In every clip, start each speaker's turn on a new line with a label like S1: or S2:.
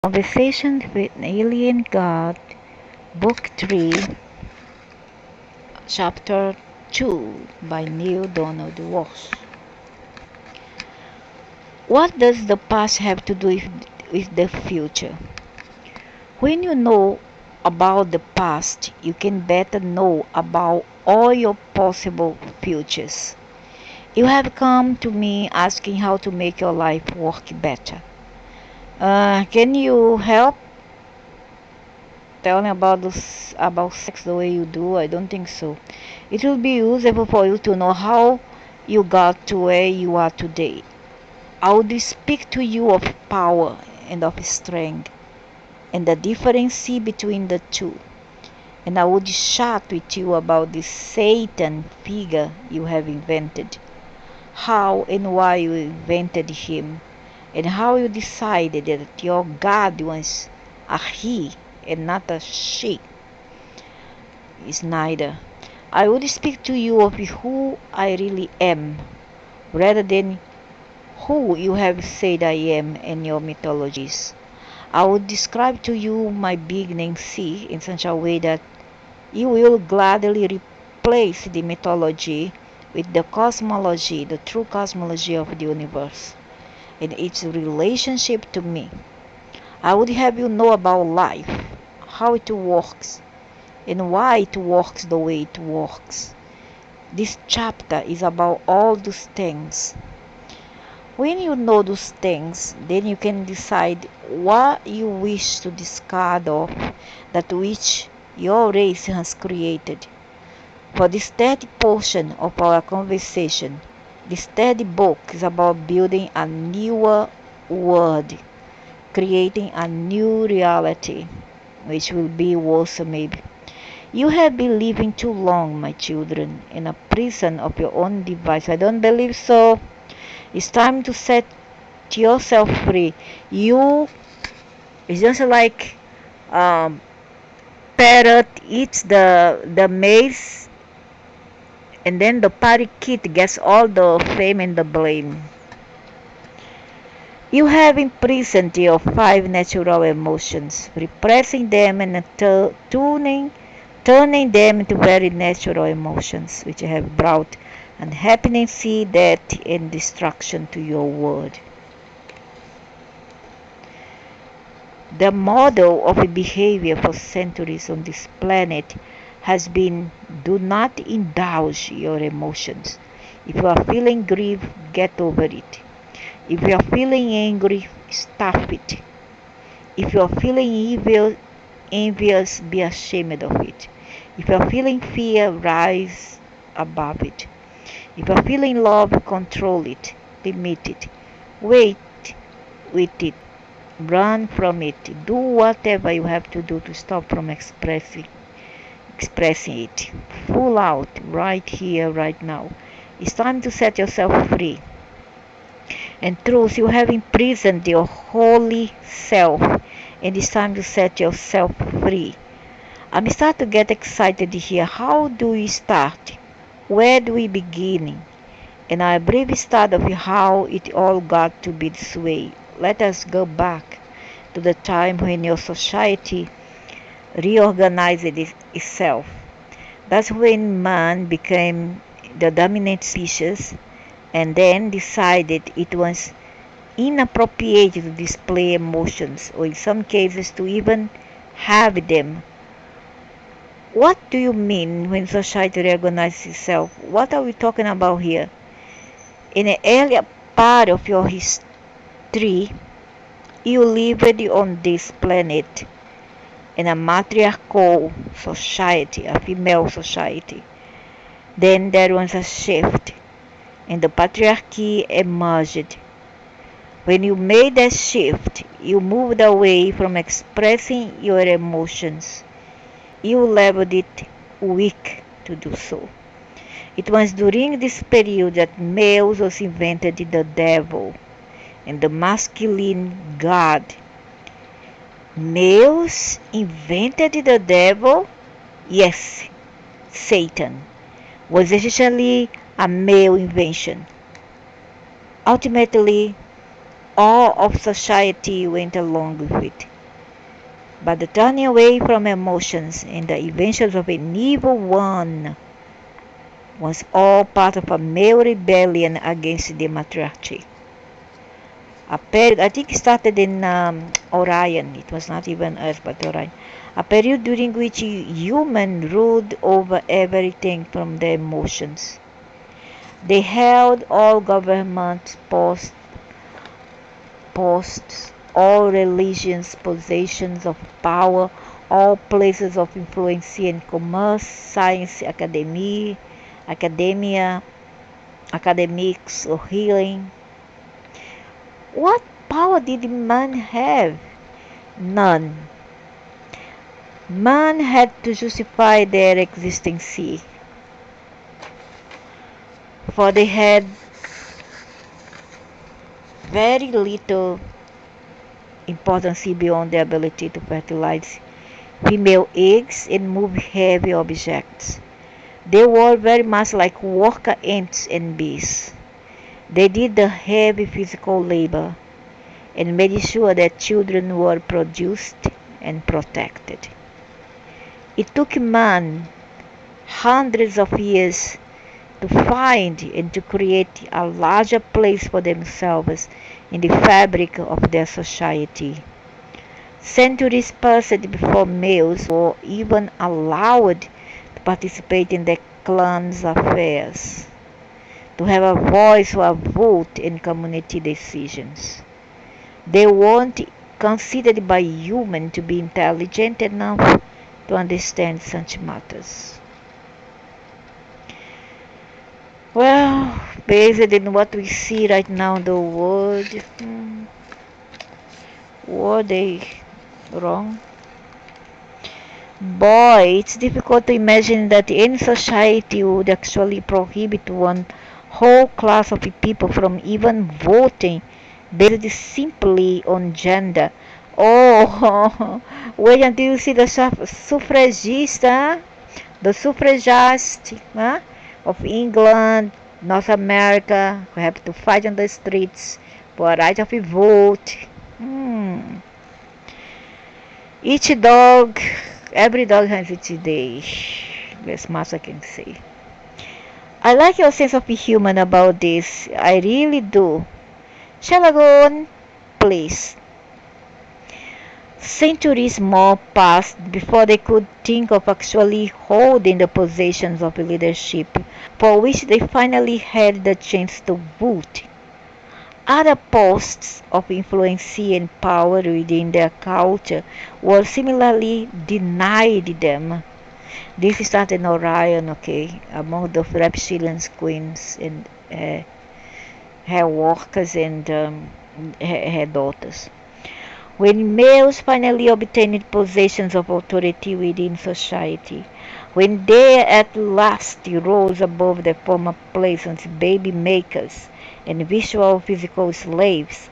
S1: Conversations with an Alien God, Book 3, Chapter 2 by Neil Donald Walsh. What does the past have to do with the future? When you know about the past, you can better know about all your possible futures. You have come to me asking how to make your life work better. Can you help? Tell me about sex the way you do? I don't think so. It will be useful for you to know how you got to where you are today. I would speak to you of power and of strength and the difference between the two. And I would chat with you about this Satan figure you have invented, how and why you invented him, and how you decided that your God was a he and not a she. Is neither. I would speak to you of who I really am, rather than who you have said I am in your mythologies. I would describe to you my big name C in such a way that you will gladly replace the mythology with the cosmology, the true cosmology of the universe, and its relationship to me. I would have you know about life, how it works, and why it works the way it works. This chapter is about all those things. When you know those things, then you can decide what you wish to discard of that which your race has created. For this third portion of our conversation, this third book is about building a newer world, creating a new reality, which will be worse maybe. You have been living too long, my children, in a prison of your own device. I don't believe so. It's time to set yourself free. It's just like parrot eats the maize, and then the parakeet gets all the fame and the blame. You have imprisoned your five natural emotions, repressing them and turning them into very natural emotions, which have brought unhappiness, death, and destruction to your world. The model of behavior for centuries on this planet has been do not indulge your emotions. If you are feeling grief, get over it. If you are feeling angry, stop it. If you are feeling evil, envious, be ashamed of it. If you are feeling fear, rise above it. If you are feeling love, control it, limit it, wait with it, run from it, do whatever you have to do to stop from expressing it. Full out, right here, right now. It's time to set yourself free. And truth, you have imprisoned your holy self, and it's time to set yourself free. I'm starting to get excited here. How do we start? Where do we begin? And a brief start of how it all got to be this way. Let us go back to the time when your society reorganized itself. That's when man became the dominant species and then decided it was inappropriate to display emotions, or in some cases to even have them. What do you mean when society reorganizes itself? What are we talking about here? In an earlier part of your history, you lived on this planet in a matriarchal society, a female society. Then there was a shift, and the patriarchy emerged. When you made that shift, you moved away from expressing your emotions. You labeled it weak to do so. It was during this period that males was invented the devil and the masculine god. Males invented the devil? Yes, Satan was essentially a male invention. Ultimately, all of society went along with it. But the turning away from emotions and the inventions of an evil one was all part of a male rebellion against the matriarchy. A period, I think, started in Orion. It was not even Earth, but Orion. A period during which humans ruled over everything from their emotions. They held all government posts, all religions, positions of power, all places of influence and commerce, science, academics, or healing. What power did man have? None. Man had to justify their existence, for they had very little importance beyond their ability to fertilize female eggs and move heavy objects. They were very much like worker ants and bees. They did the heavy physical labor and made sure that children were produced and protected. It took man hundreds of years to find and to create a larger place for themselves in the fabric of their society. Centuries passed before males were even allowed to participate in their clan's affairs, to have a voice or a vote in community decisions. They weren't considered by humans to be intelligent enough to understand such matters. Well, based on what we see right now in the world, were they wrong? Boy, it's difficult to imagine that any society would actually prohibit one whole class of people from even voting based simply on gender. Oh, wait until you see the suffragist, the suffragist of England, North America, who have to fight on the streets for a right of a vote. Every dog has its day. That's much I can say. I like your sense of humor about this. I really do. Shall I go on, please? Centuries more passed before they could think of actually holding the positions of leadership for which they finally had the chance to vote. Other posts of influence and power within their culture were similarly denied them. This started in Orion, among the reptilian queens and her workers and her daughters. When males finally obtained positions of authority within society, when they at last rose above their former place as baby makers and visual physical slaves,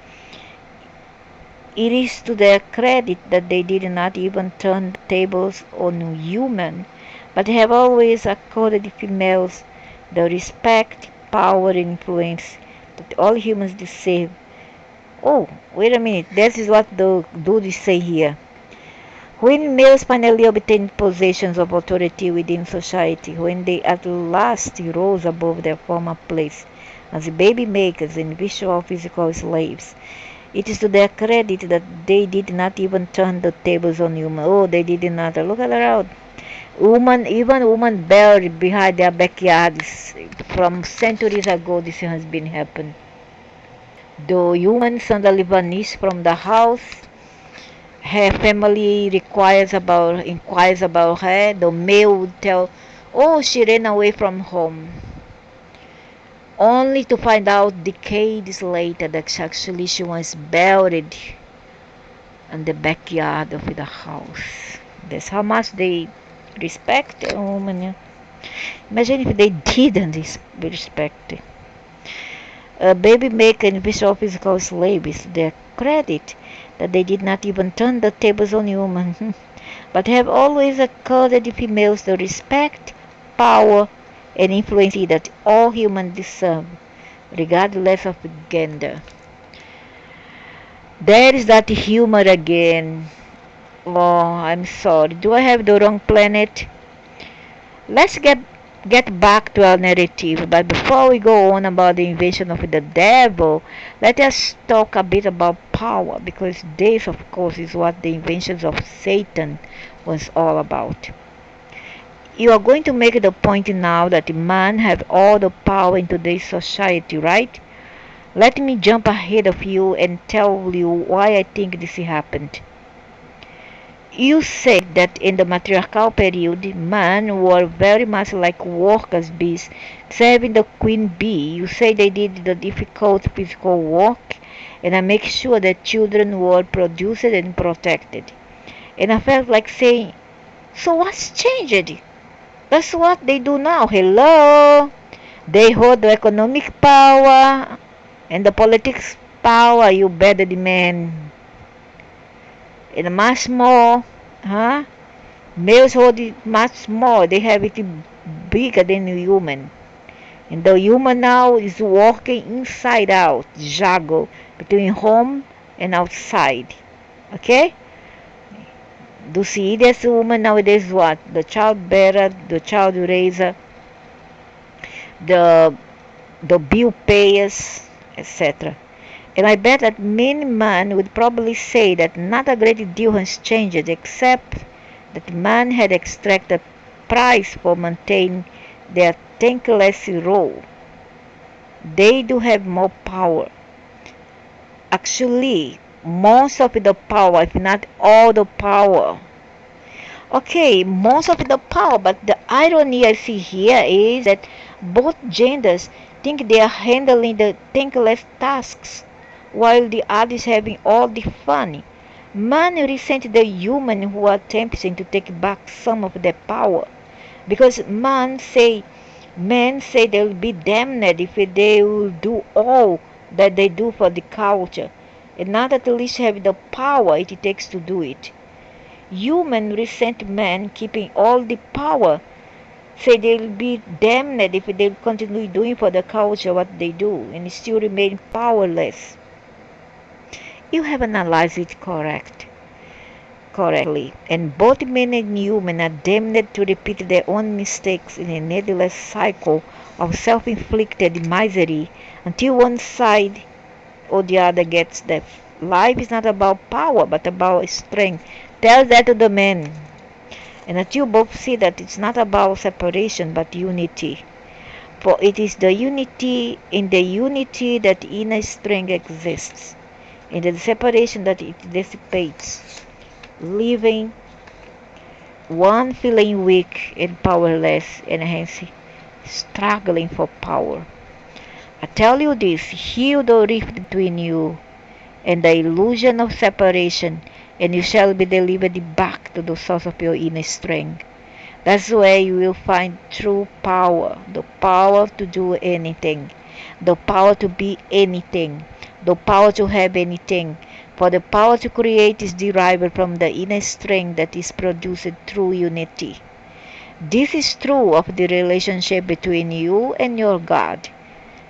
S1: it is to their credit that they did not even turn the tables on humans, but have always accorded females the respect, power, and influence that all humans deserve. Oh, wait a minute, this is what the dude say here. When males finally obtained positions of authority within society, when they at last rose above their former place as baby makers and visual physical slaves, it is to their credit that they did not even turn the tables on humans. Oh, they did not. Look around. Even women buried behind their backyards. From centuries ago, this has been happening. The human suddenly vanished from the house. Her family inquires about her. The male would tell, oh, she ran away from home. Only to find out decades later that actually she was buried in the backyard of the house. That's how much they respect a woman. Imagine if they didn't respect it. A baby maker and visual physical slave is their credit that they did not even turn the tables on human, but have always accorded the females the respect, power, and influence that all humans deserve, regardless of gender. There is that humor again. Oh, I'm sorry. Do I have the wrong planet? Let's get back to our narrative, but before we go on about the invention of the devil, let us talk a bit about power, because this, of course, is what the inventions of Satan was all about. You are going to make the point now that man have all the power in today's society, right? Let me jump ahead of you and tell you why I think this happened. You said that in the matriarchal period, men were very much like workers' bees, serving the queen bee. You say they did the difficult physical work, and I make sure that children were produced and protected. And I felt like saying, so what's changed? That's what they do now. Hello? They hold the economic power and the politics power, you better demand. And much more, huh? Males hold it much more. They have it bigger than the human. And the human now is walking inside out, juggle between home and outside. Okay? Do you see this woman nowadays what? The child bearer, the child raiser, the bill payers, etc. And I bet that many men would probably say that not a great deal has changed, except that man had extracted price for maintaining their thankless role. They do have more power. Actually, most of the power, if not all the power. Okay, most of the power, but the irony I see here is that both genders think they are handling the thankless tasks, while the others having all the fun. Men resent the human who are attempting to take back some of their power, because men say they'll be damned if they will do all that they do for the culture, and not at least have the power it takes to do it. Human resent men keeping all the power, say they'll be damned if they continue doing for the culture what they do and still remain powerless. You have analyzed it correctly, and both men and human are damned to repeat their own mistakes in a needless cycle of self-inflicted misery until one side or the other gets that life is not about power but about strength. Tell that to the men. And that you both see that it's not about separation but unity. For it is the unity in the unity that inner strength exists, in the separation that it dissipates, leaving one feeling weak and powerless and hence struggling for power. I tell you this, heal the rift between you and the illusion of separation, and you shall be delivered back to the source of your inner strength. That's where you will find true power, the power to do anything, the power to be anything, the power to have anything. For the power to create is derived from the inner strength that is produced through unity. This is true of the relationship between you and your God,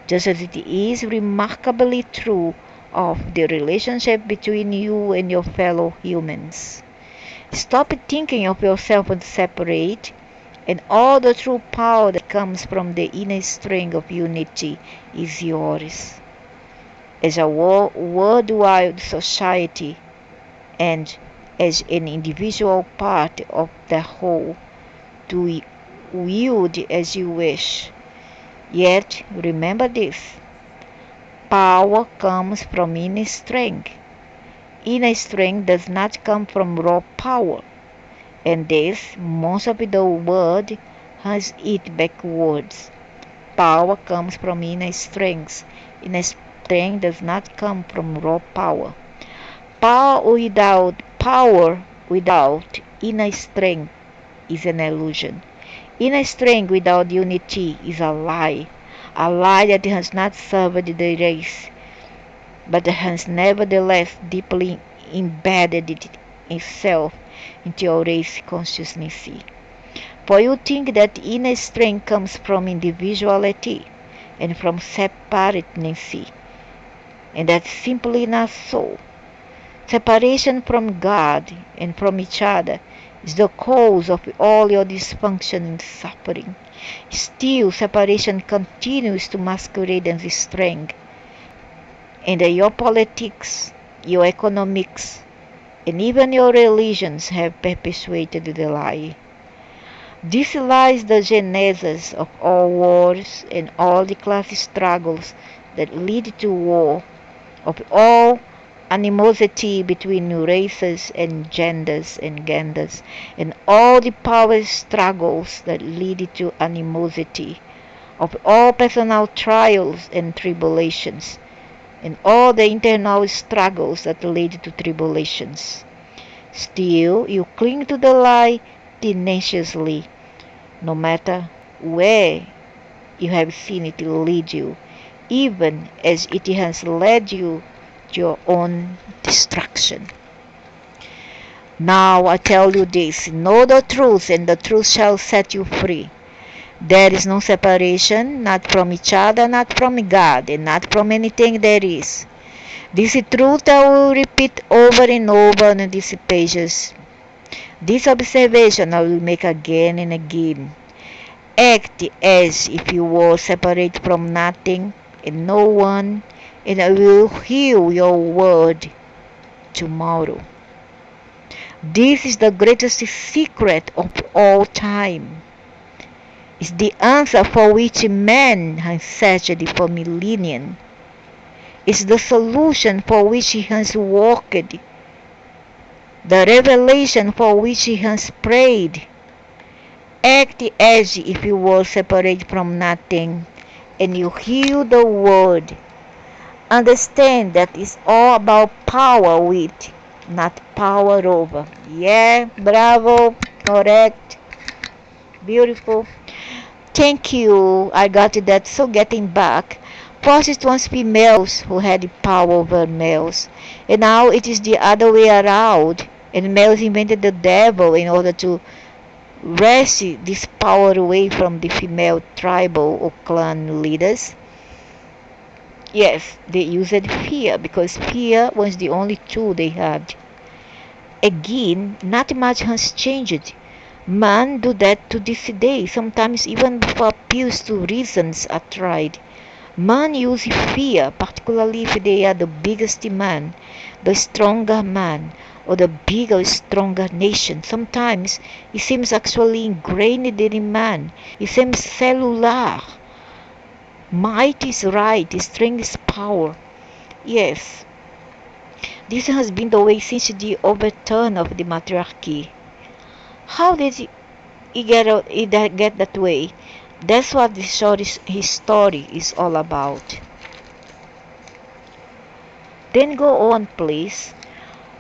S1: just as it is remarkably true of the relationship between you and your fellow humans. Stop thinking of yourself as separate, and all the true power that comes from the inner strength of unity is yours. As a worldwide society and as an individual part of the whole, to wield as you wish. Yet, remember this, power comes from inner strength. Inner strength does not come from raw power, and this, most of the world has it backwards. Power comes from inner strength. Inner strength does not come from raw power. Power without inner strength is an illusion. Inner strength without unity is a lie that has not served the race, but has nevertheless deeply embedded itself into your race consciousness. For you think that inner strength comes from individuality and from separateness, and that's simply not so. Separation from God and from each other is the cause of all your dysfunction and suffering. Still, separation continues to masquerade as strength. And your politics, your economics, and even your religions have perpetuated the lie. This lies the genesis of all wars and all the class struggles that lead to war, of all animosity between races and genders, and all the power struggles that lead to animosity, of all personal trials and tribulations, and all the internal struggles that lead to tribulations. Still, you cling to the lie tenaciously, no matter where you have seen it lead you, even as it has led you to your own destruction. Now I tell you this, know the truth, and the truth shall set you free. There is no separation, not from each other, not from God, and not from anything there is. This is truth I will repeat over and over on these pages. This observation I will make again and again. Act as if you were separate from nothing and no one, and I will heal your word tomorrow. This is the greatest secret of all time. It's the answer for which man has searched for millennia. It's the solution for which he has worked, the revelation for which he has prayed. Act as if you were separate from nothing, and you hear the word. Understand that it's all about power with, not power over. Yeah, bravo, correct, beautiful. Thank you. I got that. So getting back. First it was females who had power over males, and now it is the other way around, and males invented the devil in order to wrest this power away from the female tribal or clan leaders. Yes, they used fear because fear was the only tool they had. Again, not much has changed. Man do that to this day, sometimes even before appeals to reasons are tried. Man uses fear, particularly if they are the biggest man, the stronger man, or the bigger, stronger nation. Sometimes it seems actually ingrained in man. It seems cellular. Might is right, strength is power. Yes, this has been the way since the overturn of the matriarchy. How did it get that way? That's what his story is all about. Then go on, please.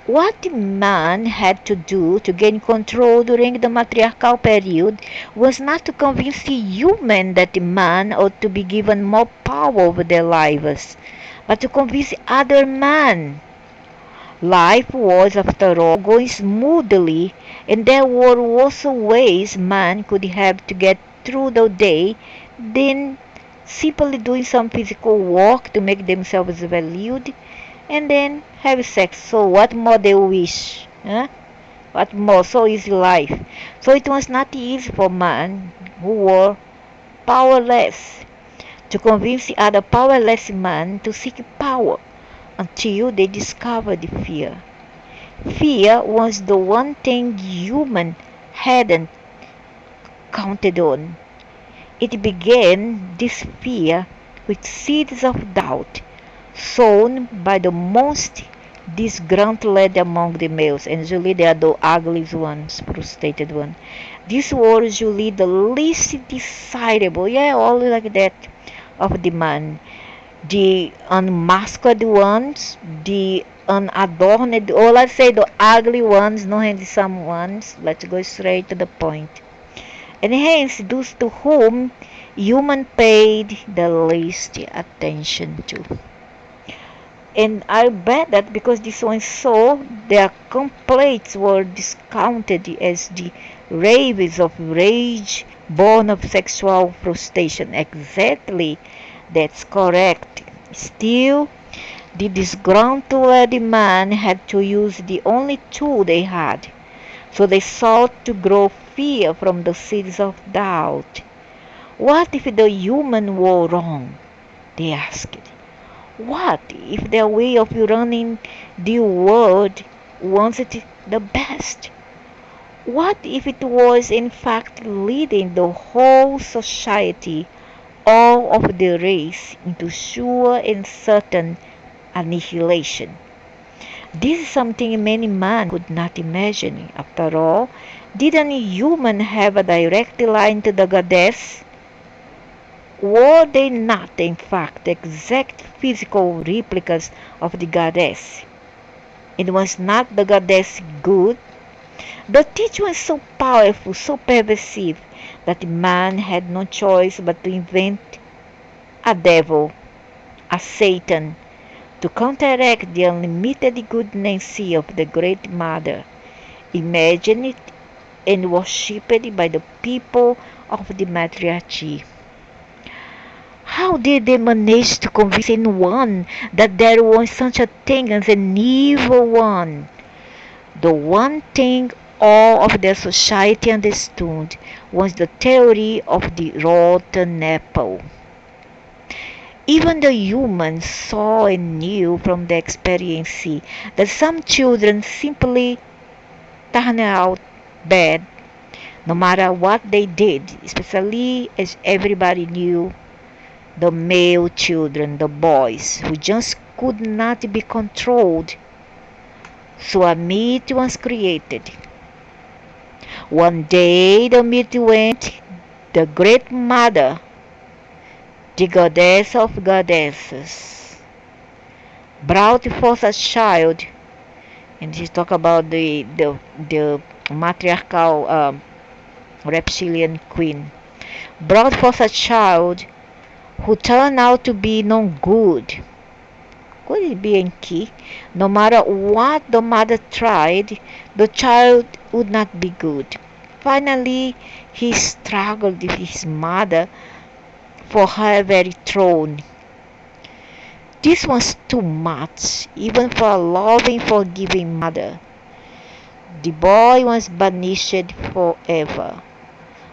S1: What man had to do to gain control during the matriarchal period was not to convince the human that the man ought to be given more power over their lives, but to convince other men. Life was, after all, going smoothly, and there were also ways man could have to get through the day than simply doing some physical work to make themselves valued and then have sex. So what more they wish? Huh? What more? So is life. So it was not easy for men who were powerless to convince the other powerless men to seek power until they discovered fear. Fear was the one thing human hadn't counted on. It began, this fear, with seeds of doubt sown by the most disgruntled among the males, and usually they are the ugliest ones, frustrated ones. These were usually the least desirable, yeah, all like that, of the man. The unmasked ones, the unadorned, or let's say the ugly ones, no handsome ones. Let's go straight to the point. And hence, those to whom human paid the least attention to. And I bet that because these ones saw their complaints were discounted as the raves of rage born of sexual frustration. Exactly. That's correct. Still, The disgruntled man had to use the only tool they had, so they sought to grow fear from the seeds of doubt. What if the human were wrong? They asked. What if their way of running the world wasn't the best? What if it was in fact leading the whole society, all of the race, into sure and certain annihilation? This is something many men could not imagine. After all, didn't human have a direct line to the goddess? Were they not, in fact, exact physical replicas of the goddess? And was not the goddess good? The teaching was so powerful, so pervasive, that man had no choice but to invent a devil, a Satan, to counteract the unlimited goodness of the Great Mother, imagined and worshipped by the people of the matriarchy. How did they manage to convince anyone that there was such a thing as an evil one? The one thing all of their society understood was the theory of the rotten apple. Even the humans saw and knew from their experience that some children simply turned out bad no matter what they did, especially as everybody knew the male children, the boys, who just could not be controlled. So a myth was created. One day the myth went, the Great Mother, the goddess of goddesses, brought forth a child, and she talk about the matriarchal reptilian queen, brought forth a child who turned out to be no good. Could it be in key? No matter what the mother tried, the child would not be good. Finally, he struggled with his mother for her very throne. This was too much, even for a loving, forgiving mother. The boy was banished forever,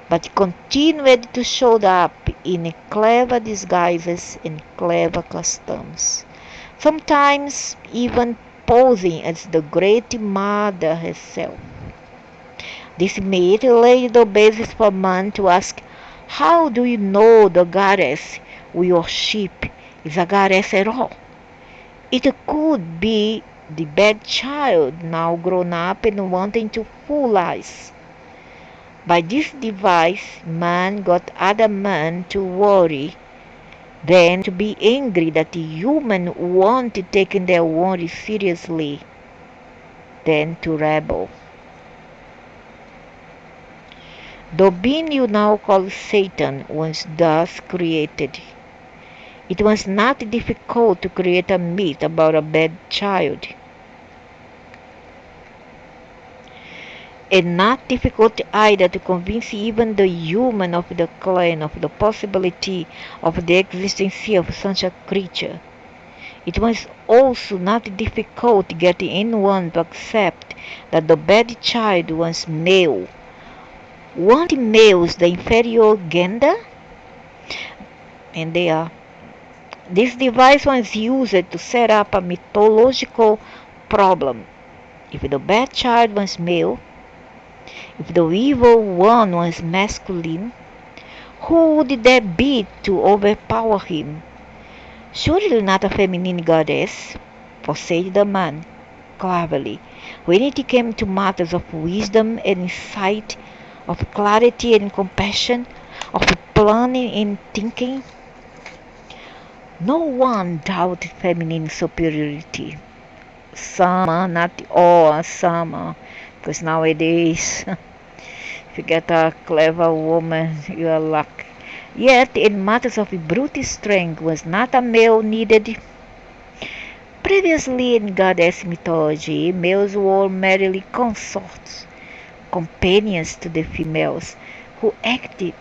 S1: but continued to show up in clever disguises and clever customs, sometimes even posing as the Great Mother herself. This myth laid the basis for man to ask, how do you know the goddess we worship is a goddess at all? It could be the bad child now grown up and wanting to fool us. By this device, man got other men to worry, then to be angry that the human weren't taking their worry seriously, then to rebel. The being you now call Satan was thus created. It was not difficult to create a myth about a bad child, and not difficult either to convince even the human of the clan of the possibility of the existence of such a creature. It was also not difficult getting anyone to accept that the bad child was male. Weren't males the inferior gender? And they are. This device was used to set up a mythological problem. If the bad child was male, if the evil one was masculine, who would there be to overpower him? Surely not a feminine goddess, for said the man, cleverly, when it came to matters of wisdom and insight, of clarity and compassion, of planning and thinking. No one doubted feminine superiority. Some, not all, some, because nowadays, if you get a clever woman, you are lucky. Yet, in matters of brute strength, was not a male needed. Previously in goddess mythology, males were merely consorts, companions to the females, who acted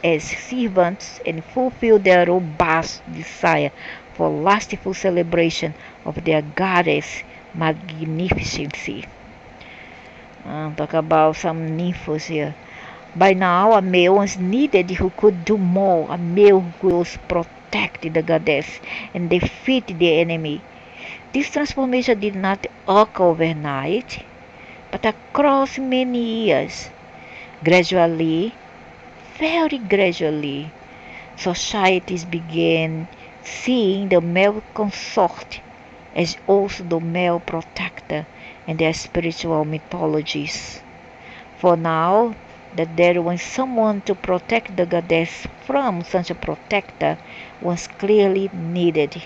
S1: as servants and fulfilled their robust desire for lustful celebration of their goddess magnificency. Talk about some nymphs here. By now, a male was needed who could do more, a male who could also protect the goddess and defeat the enemy. This transformation did not occur overnight, but across many years. Gradually, very gradually, societies began seeing the male consort as also the male protector in their spiritual mythologies. For now, that there was someone to protect the goddess from such a protector was clearly needed.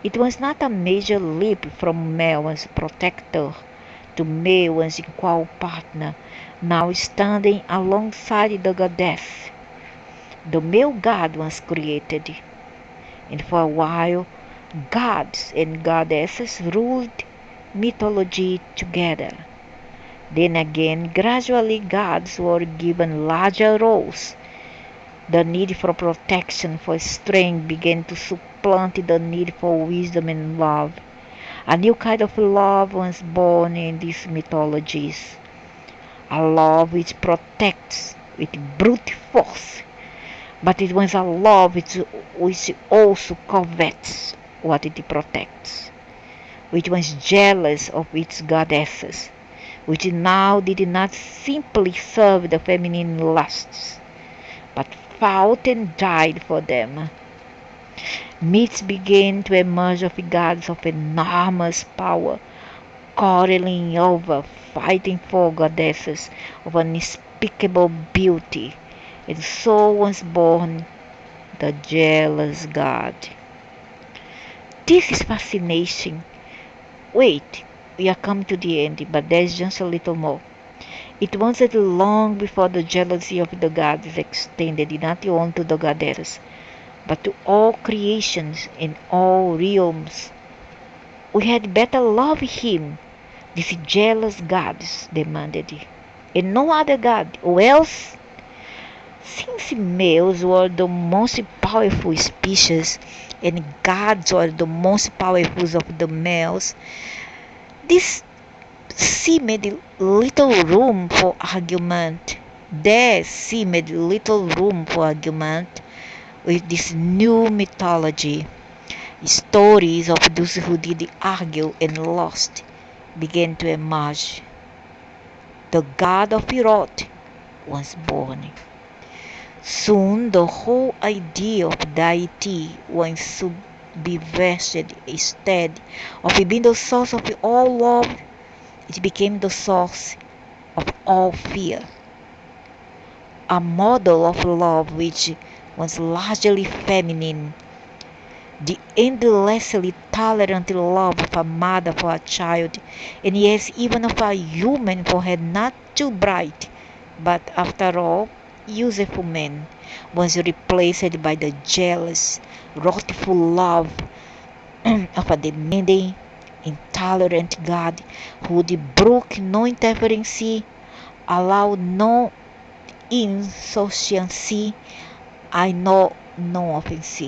S1: It was not a major leap from male as protector to male as equal partner, now standing alongside the goddess. The male god was created, and for a while, gods and goddesses ruled mythology together. Then again, gradually gods were given larger roles. The need for protection, for strength began to supplant the need for wisdom and love. A new kind of love was born in these mythologies. A love which protects with brute force, but it was a love which also covets what it protects, which was jealous of its goddesses, which now did not simply serve the feminine lusts, but fought and died for them. Myths began to emerge of gods of enormous power, quarreling over, fighting for goddesses of unspeakable beauty, and so was born the jealous god. This is fascinating. Wait, we are coming to the end, but there's just a little more. It wasn't long before the jealousy of the gods extended not only to the goddesses, but to all creations in all realms. We had better love him, these jealous gods demanded, and no other god, or else. Since males were the most powerful species, and gods were the most powerful of the males, this seemed little room for argument. There seemed little room for argument with this new mythology. Stories of those who did argue and lost began to emerge. The god of Eroth was born. Soon the whole idea of deity was subverted. Instead of being the source of all love, it became the source of all fear. A model of love which was largely feminine. The endlessly tolerant love of a mother for a child, and yes, even of a human for her not too bright, but after all, useful man, was replaced by the jealous, wrathful love of a demanding, intolerant God who would brook no interference, allow no insouciance, I know no offense.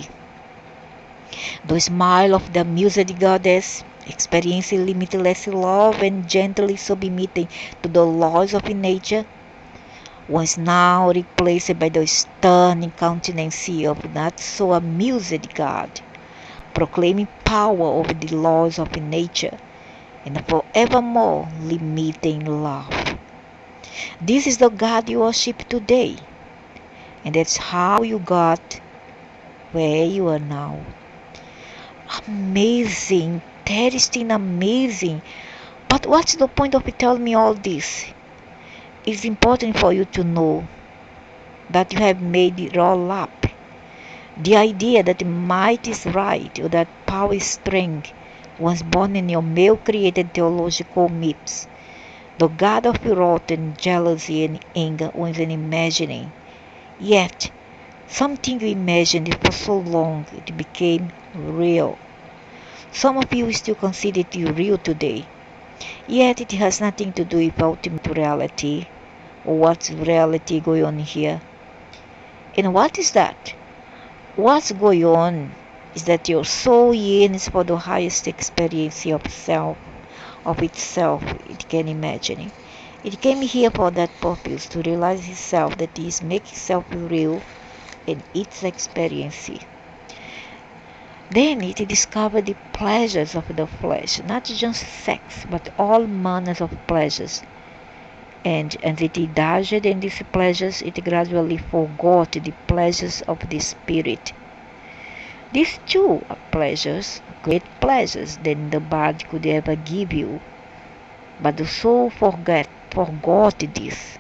S1: The smile of the amused goddess, experiencing limitless love and gently submitting to the laws of nature, was now replaced by the stern countenance of not so amused God, proclaiming power over the laws of nature and forevermore limiting love. This is the God you worship today, and that's how you got where you are now. Amazing, interesting, amazing. But what's the point of telling me all this? It's important for you to know that you have made it all up. The idea that might is right or that power is strength was born in your male-created theological myths. The god of wrath and jealousy and anger was an imagining. Yet, something you imagined for so long, it became real. Some of you still consider it real today. Yet it has nothing to do with ultimate reality or what's reality going on here. And what is that? What's going on is that your soul yearns for the highest experience of itself it can imagine. It came here for that purpose, to realize itself, that is, make itself real in its experience. Then it discovered the pleasures of the flesh, not just sex, but all manners of pleasures. And as it indulged in these pleasures, it gradually forgot the pleasures of the spirit. These two are pleasures, great pleasures, than the body could ever give you. But the soul forgot this.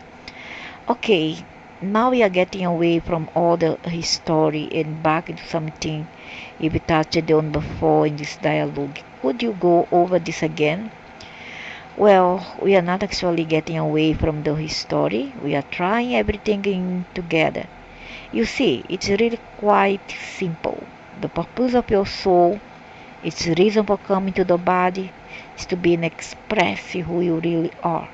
S1: Okay, now we are getting away from all the history and back into something we touched on before in this dialogue. Could you go over this again? Well, we are not actually getting away from the history. We are trying everything in together. You see, it's really quite simple. The purpose of your soul, its reason for coming to the body, is to be and express who you really are.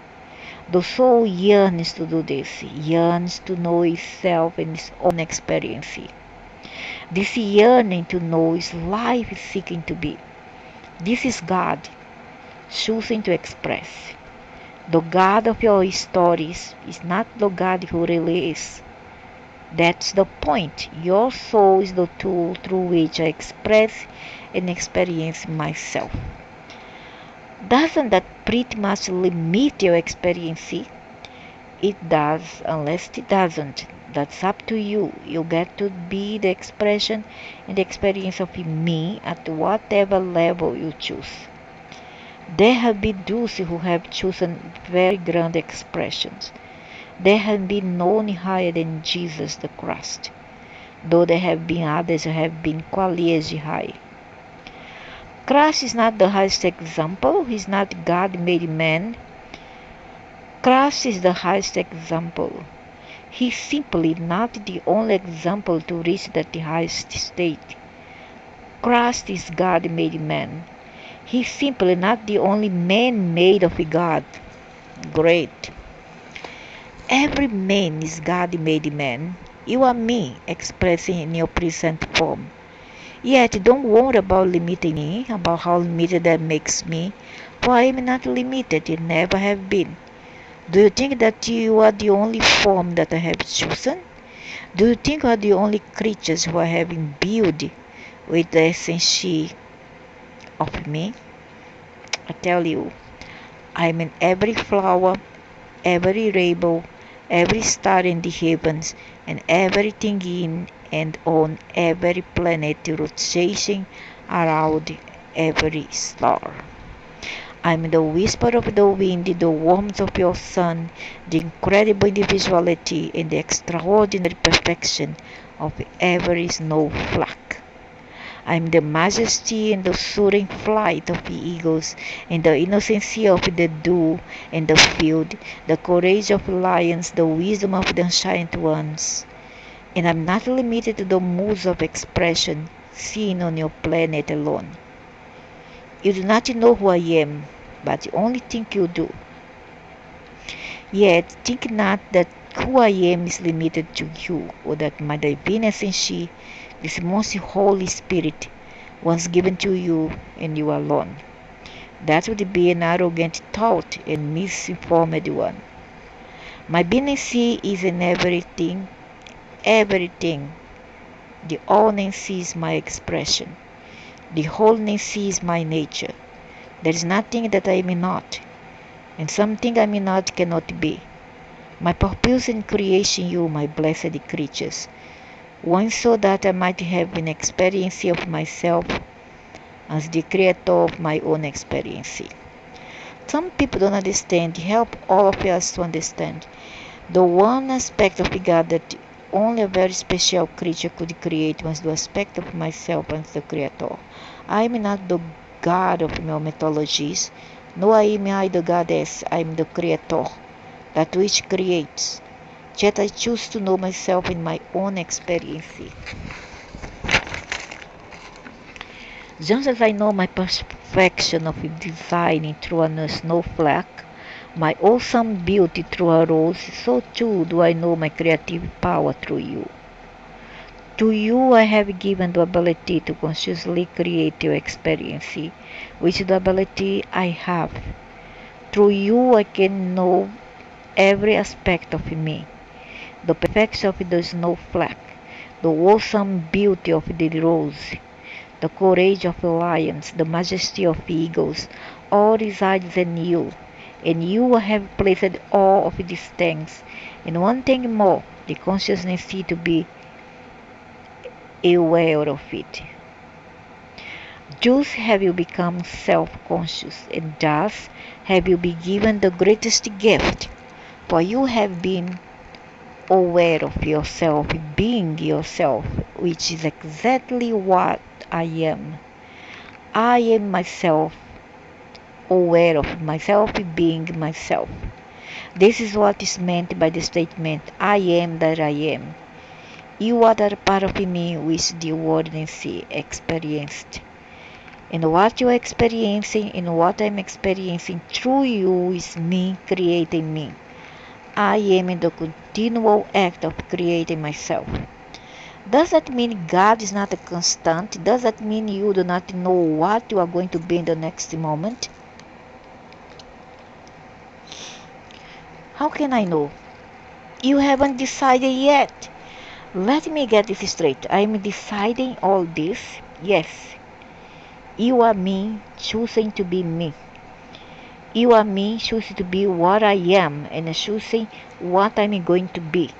S1: The soul yearns to do this, yearns to know itself and its own experience. This yearning to know is life is seeking to be. This is God choosing to express. The God of your stories is not the God who really is. That's the point. Your soul is the tool through which I express and experience myself. Doesn't that pretty much limit your experience? It does, unless it doesn't. That's up to you. You get to be the expression and the experience of me at whatever level you choose. There have been those who have chosen very grand expressions. They have been known higher than Jesus the Christ, though there have been others who have been equally as high. Christ is not the highest example. He is not God made man. Christ is the highest example. He is simply not the only example to reach that highest state. Christ is God made man. He is simply not the only man made of God. Great. Every man is God made man. You are me, expressing in your present form. Yet don't worry about limiting me, about how limited that makes me, for I am not limited, and never have been. Do you think that you are the only form that I have chosen? Do you think you are the only creatures who I have imbued with the essence of me? I tell you, I am in every flower, every rainbow, every star in the heavens, and everything in and on every planet rotating around every star. I am the whisper of the wind, the warmth of your sun, the incredible individuality and the extraordinary perfection of every snowflake. I am the majesty and the soaring flight of the eagles, and the innocency of the dew and the field, the courage of lions, the wisdom of the ancient ones. And I am not limited to the modes of expression seen on your planet alone. You do not know who I am, but you only think you do. Yet think not that who I am is limited to you, or that my divine essence, this most Holy Spirit, was given to you and you alone. That would be an arrogant thought and misinformed one. My being is in everything, everything. The allness is my expression. The wholeness is my nature. There is nothing that I am not, and something I am not cannot be. My purpose in creation you, my blessed creatures, one so that I might have an experience of myself as the creator of my own experience. Some people don't understand. Help all of us to understand. The one aspect of God that only a very special creature could create was the aspect of myself as the creator. I am not the God of my mythologies, nor am I the goddess. I am the creator, that which creates. Yet I choose to know myself in my own experience. Just as I know my perfection of designing through a snowflake, my awesome beauty through a rose, so too do I know my creative power through you. To you I have given the ability to consciously create your experience, which the ability I have. Through you I can know every aspect of me, the perfection of the snowflake, the wholesome beauty of the rose, the courage of lions, the majesty of eagles, all resides in you. In you I have placed all of these things, and one thing more, the consciousness to be aware of it. Thus have you become self-conscious, and thus have you been given the greatest gift, for you have been aware of yourself, being yourself, which is exactly what I am. I am myself, aware of myself, being myself. This is what is meant by the statement, I am that I am. You are that part of me which the awareness experienced. And what you are experiencing and what I am experiencing through you is me creating me. I am in the continual act of creating myself. Does that mean God is not a constant? Does that mean you do not know what you are going to be in the next moment? How can I know? You haven't decided yet. Let me get this straight. I'm deciding all this. Yes. You are me choosing to be me. You are me choosing to be what I am and choosing what I'm going to be.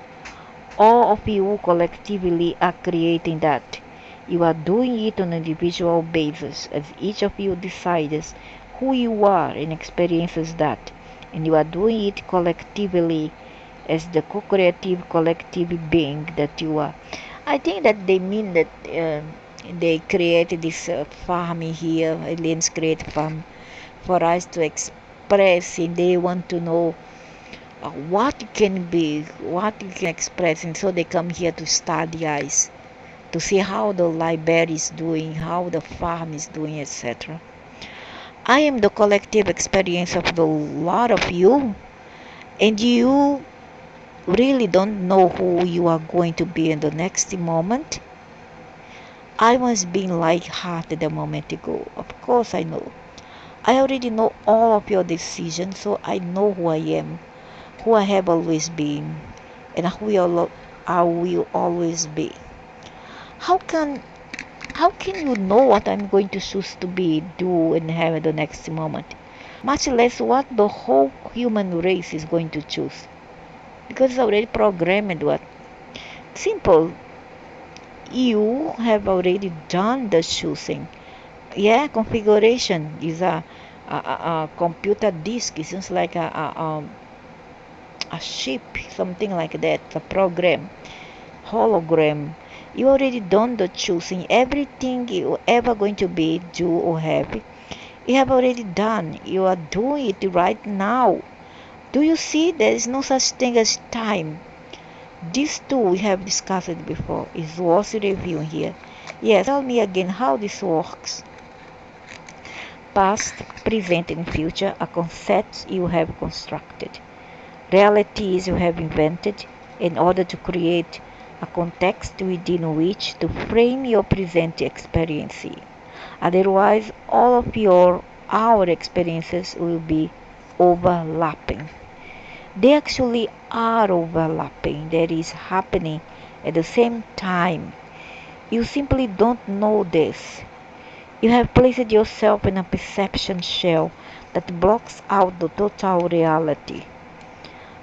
S1: All of you collectively are creating that. You are doing it on an individual basis as each of you decides who you are and experiences that. And you are doing it collectively as the co-creative collective being that you are. I think that they mean that they created this farm here, aliens create farm for us to express, and they want to know what it can be, what it can express, and so they come here to study us, to see how the library is doing, how the farm is doing, etc. I am the collective experience of the lot of you, and you really don't know who you are going to be in the next moment. I was being light-hearted a moment ago. Of course I know. I already know all of your decisions, so I know who I am, who I have always been, and who I will always be. How can you know what I'm going to choose to be, do, and have in the next moment? Much less what the whole human race is going to choose. Because it's already programmed what? Simple. You have already done the choosing. Yeah, configuration is a computer disk. It seems like a chip, something like that, a program, hologram. You already done the choosing. Everything you ever going to be, do or have, you have already done. You are doing it right now. Do you see? There is no such thing as time. This too we have discussed before. Is worth reviewing here. Yes, tell me again how this works. Past, present, and future are concepts you have constructed. Realities you have invented in order to create a context within which to frame your present experience. Otherwise, all of our experiences will be overlapping. They actually are overlapping. That is happening at the same time. You simply don't know this. You have placed yourself in a perception shell that blocks out the total reality.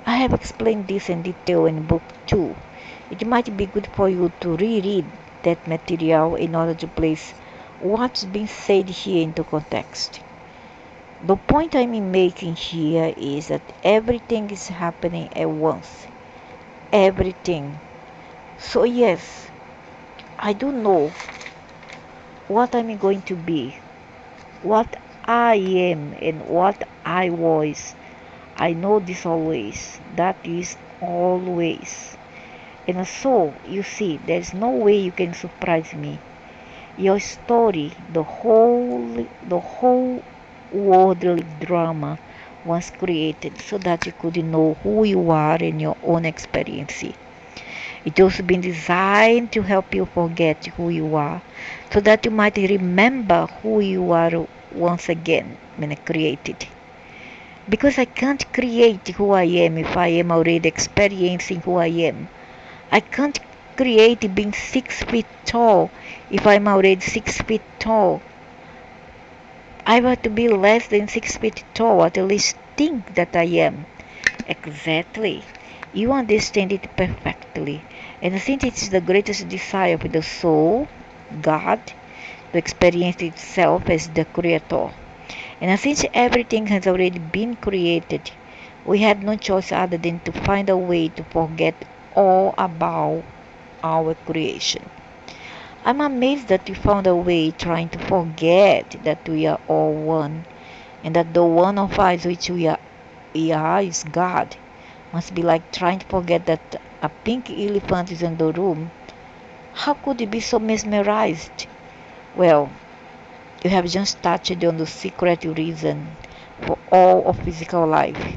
S1: I have explained this in detail in book 2. It might be good for you to reread that material in order to place what's being said here into context. The point I'm making here is that everything is happening at once. Everything. So yes, I do know what I'm going to be, what I am and what I was. I know this always. That is always. And so, you see, there's no way you can surprise me. Your story, the whole worldly drama was created so that you could know who you are in your own experience. It has been designed to help you forget who you are, so that you might remember who you are once again when created. Because I can't create who I am if I am already experiencing who I am. I can't create being 6 feet tall if I'm already 6 feet tall. I want to be less than 6 feet tall, at least think that I am. Exactly. You understand it perfectly. And since it's the greatest desire of the soul, God, to experience itself as the creator. And since everything has already been created, we have no choice other than to find a way to forget all about our creation. I'm amazed that we found a way trying to forget that we are all one, and that the one of us which we are is God. Must be like trying to forget that a pink elephant is in the room. How could you be so mesmerized? Well, you have just touched on the secret reason for all of physical life.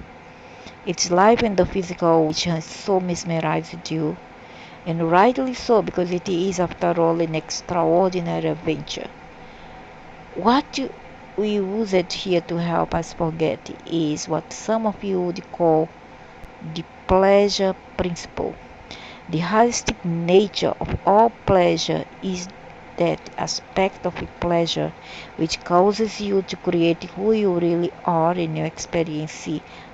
S1: It's life in the physical which has so mesmerized you, and rightly so, because it is, after all, an extraordinary adventure. What we use it here to help us forget is what some of you would call the pleasure principle. The holistic nature of all pleasure is that aspect of pleasure which causes you to create who you really are in your experience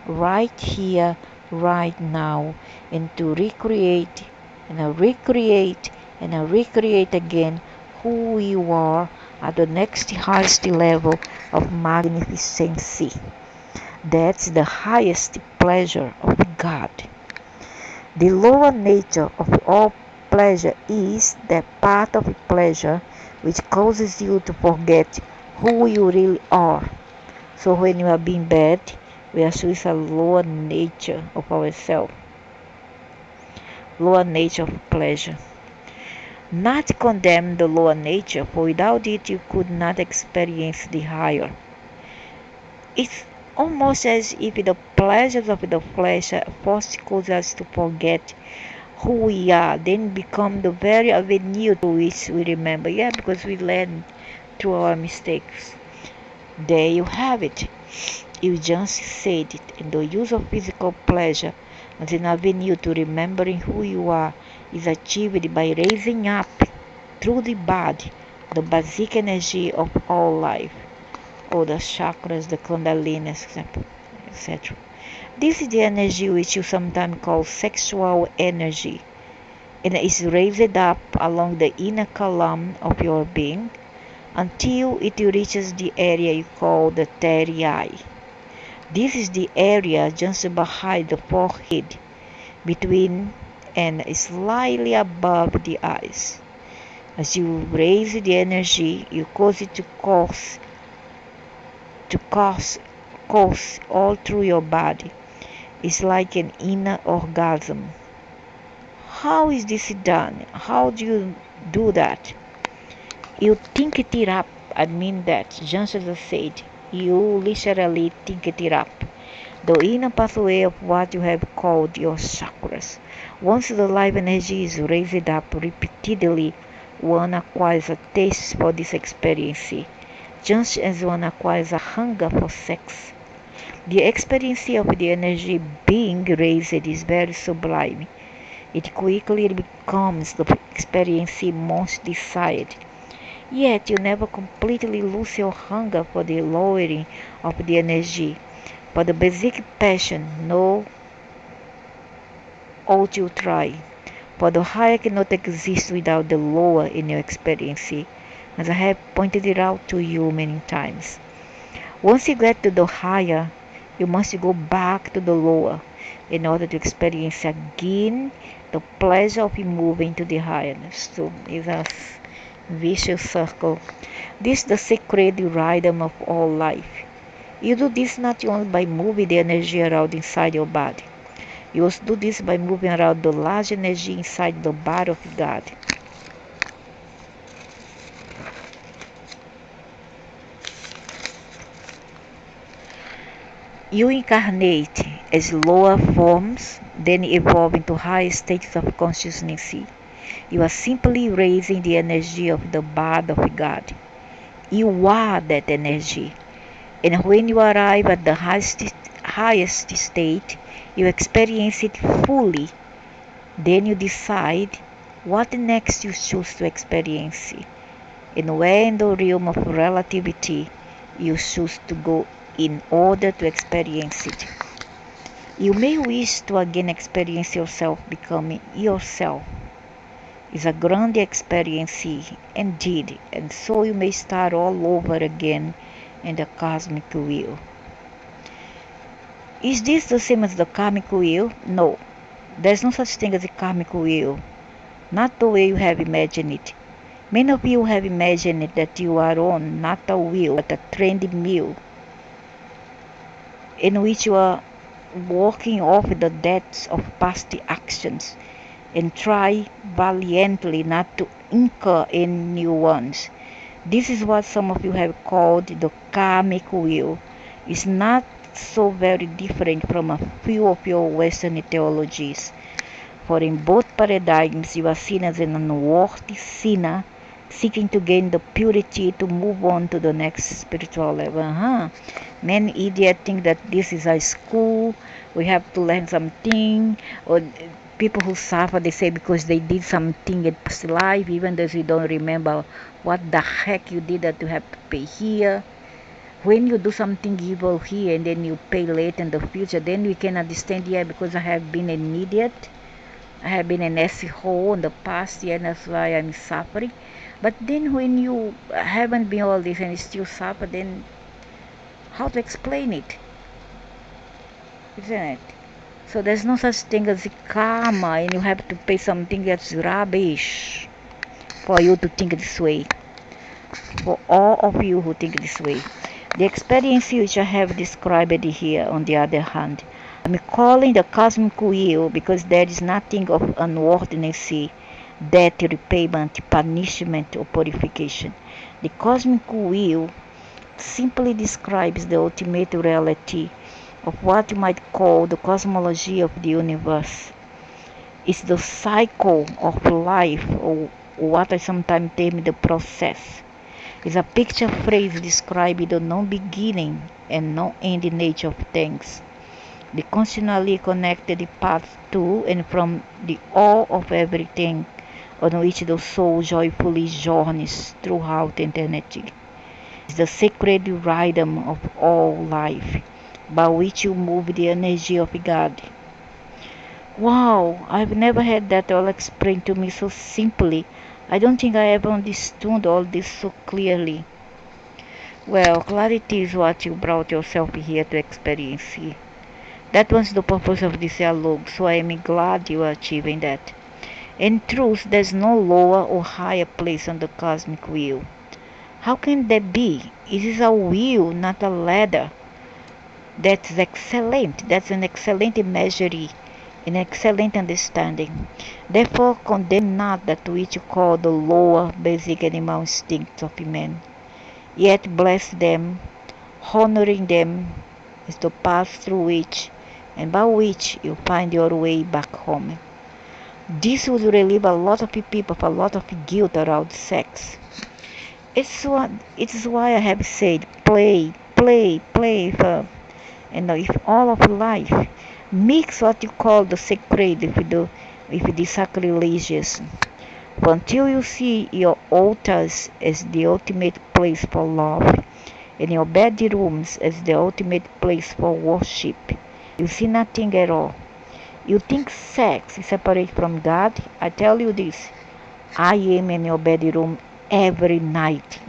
S1: right here, right now, and to recreate and recreate and recreate again who you are at the next highest level of magnificency. That's the highest pleasure of God. The lower nature of all pleasure is that part of pleasure which causes you to forget who you really are. So when you are being bad, we are with a lower nature of ourselves, lower nature of pleasure. Not condemn the lower nature, for without it you could not experience the higher. It's almost as if the pleasures of the flesh first cause us to forget who we are, then become the very avenue through which we remember. Yeah, because we learn through our mistakes. There you have it. You just said it. And the use of physical pleasure as an avenue to remembering who you are is achieved by raising up through the body the basic energy of all life, or the chakras, the kundalini, etc. This is the energy which you sometimes call sexual energy, and is raised up along the inner column of your being until it reaches the area you call the third eye. This is the area just behind the forehead, between and slightly above the eyes. As you raise the energy, you cause it to course all through your body. It's like an inner orgasm. How is this done? How do you do that? You think it up. I mean that, just as I said, you literally think it up. The inner pathway of what you have called your chakras. Once the life energy is raised up repeatedly, one acquires a taste for this experience, just as one acquires a hunger for sex. The experience of the energy being raised is very sublime. It quickly becomes the experience most desired. Yet you never completely lose your hunger for the lowering of the energy. For the basic passion, no ought you try. For the higher cannot exist without the lower in your experience, as I have pointed it out to you many times. Once you get to the higher, you must go back to the lower in order to experience again the pleasure of moving to the highness. So it's a vicious circle. This is the sacred rhythm of all life. You do this not only by moving the energy around inside your body. You also do this by moving around the large energy inside the body of God. You incarnate as lower forms then evolve into higher states of consciousness. You are simply raising the energy of the body of God. You are that energy. And when you arrive at the highest state, you experience it fully. Then you decide what next you choose to experience. And where in the realm of relativity you choose to go in order to experience it. You may wish to again experience yourself becoming yourself. It's a grand experience indeed, and so you may start all over again in the cosmic wheel. Is this the same as the karmic wheel? No, there's no such thing as a karmic wheel, not the way you have imagined it. Many of you have imagined that you are on not a wheel but a treadmill in which you are walking off the debts of past actions and try valiantly not to incur any new ones. This is what some of you have called the karmic wheel. It's not so very different from a few of your Western theologies. For in both paradigms, you are seen as an unworthy sinner seeking to gain the purity to move on to the next spiritual level. Many idiots think that this is a school, we have to learn something, or people who suffer, they say because they did something in past life, even though you don't remember what the heck you did, that you have to pay here. When you do something evil here and then you pay later in the future, then we can understand, yeah, because I have been an idiot, I have been an asshole in the past, yeah, and that's why I'm suffering. But then when you haven't been all this and you still suffer, then how to explain it? Isn't it? So there's no such thing as karma, and you have to pay something that's rubbish for you to think this way. For all of you who think this way. The experience which I have described here, on the other hand, I'm calling the cosmic wheel because there is nothing of unworthiness, death, repayment, punishment, or purification. The cosmic wheel simply describes the ultimate reality of what you might call the cosmology of the universe. It's the cycle of life, or what I sometimes term the process. It's a picture phrase describing the non-beginning and non-ending nature of things, the constantly connected path to and from the all of everything on which the soul joyfully journeys throughout eternity. It's the sacred rhythm of all life, by which you move the energy of God. Wow, I've never had that all explained to me so simply. I don't think I ever understood all this so clearly. Well, clarity is what you brought yourself here to experience. That was the purpose of this dialogue, so I am glad you are achieving that. In truth, there's no lower or higher place on the cosmic wheel. How can that be? It is a wheel, not a ladder. That's excellent. That's an excellent imagery, an excellent understanding. Therefore, condemn not that which you call the lower basic animal instincts of man. Yet bless them, honoring them is the path through which and by which you find your way back home. This would relieve a lot of people of a lot of guilt around sex. It's why I have said play, play, play, and if all of life mix what you call the sacred with the sacrilegious. Until you see your altars as the ultimate place for love, and your bedrooms as the ultimate place for worship, you see nothing at all. You think sex is separate from God? I tell you this, I am in your bedroom every night.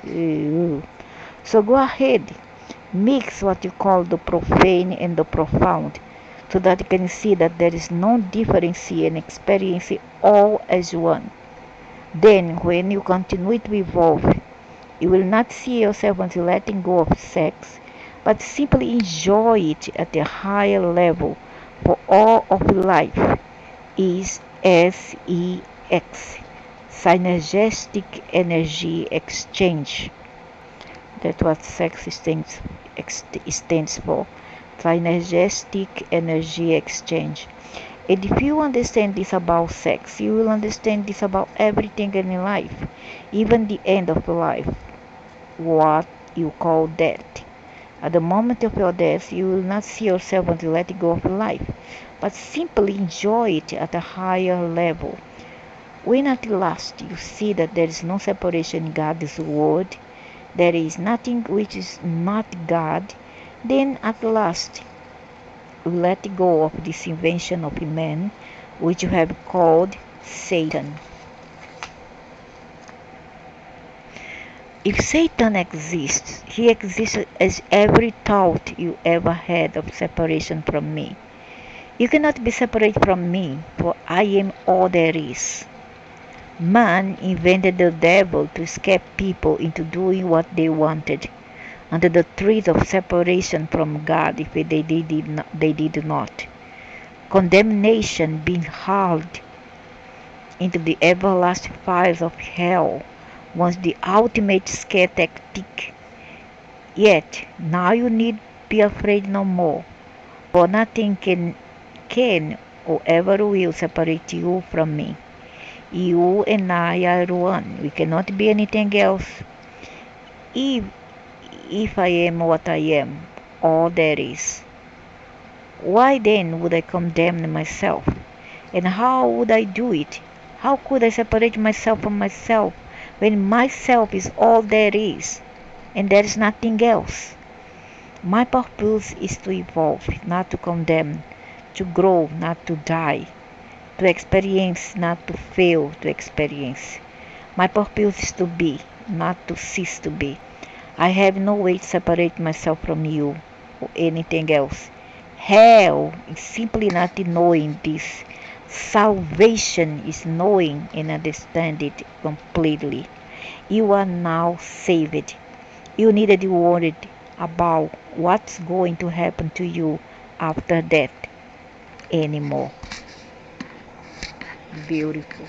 S1: So go ahead, mix what you call the profane and the profound, so that you can see that there is no difference in experience all as one. Then, when you continue to evolve, you will not see yourself as letting go of sex, but simply enjoy it at a higher level, for all of life is SEX, synergistic energy exchange. That's what sex stands for, synergistic energy exchange. And if you understand this about sex, you will understand this about everything in life, even the end of life, what you call death. At the moment of your death, you will not see yourself until let go of life, but simply enjoy it at a higher level. When at last you see that there is no separation in God's word, there is nothing which is not God, then at last you let go of this invention of man, which you have called Satan. If Satan exists, he exists as every thought you ever had of separation from me. You cannot be separate from me, for I am all there is. Man invented the devil to escape people into doing what they wanted, under the threat of separation from God if they did not. Condemnation being hurled into the everlasting fires of hell was the ultimate scare tactic. Yet now you need be afraid no more, for nothing can or ever will separate you from me. You and I are one. We cannot be anything else. If if I am what I am, all there is, why then would I condemn myself? And how would I do it? How could I separate myself from myself when myself is all there is and there is nothing else? My purpose is to evolve, not to condemn, to grow, not to die, to experience, not to fail to experience. My purpose is to be, not to cease to be. I have no way to separate myself from you or anything else. Hell is simply not knowing this. Salvation is knowing and understanding it completely. You are now saved. You needn't be worried about what's going to happen to you after death anymore. Beautiful.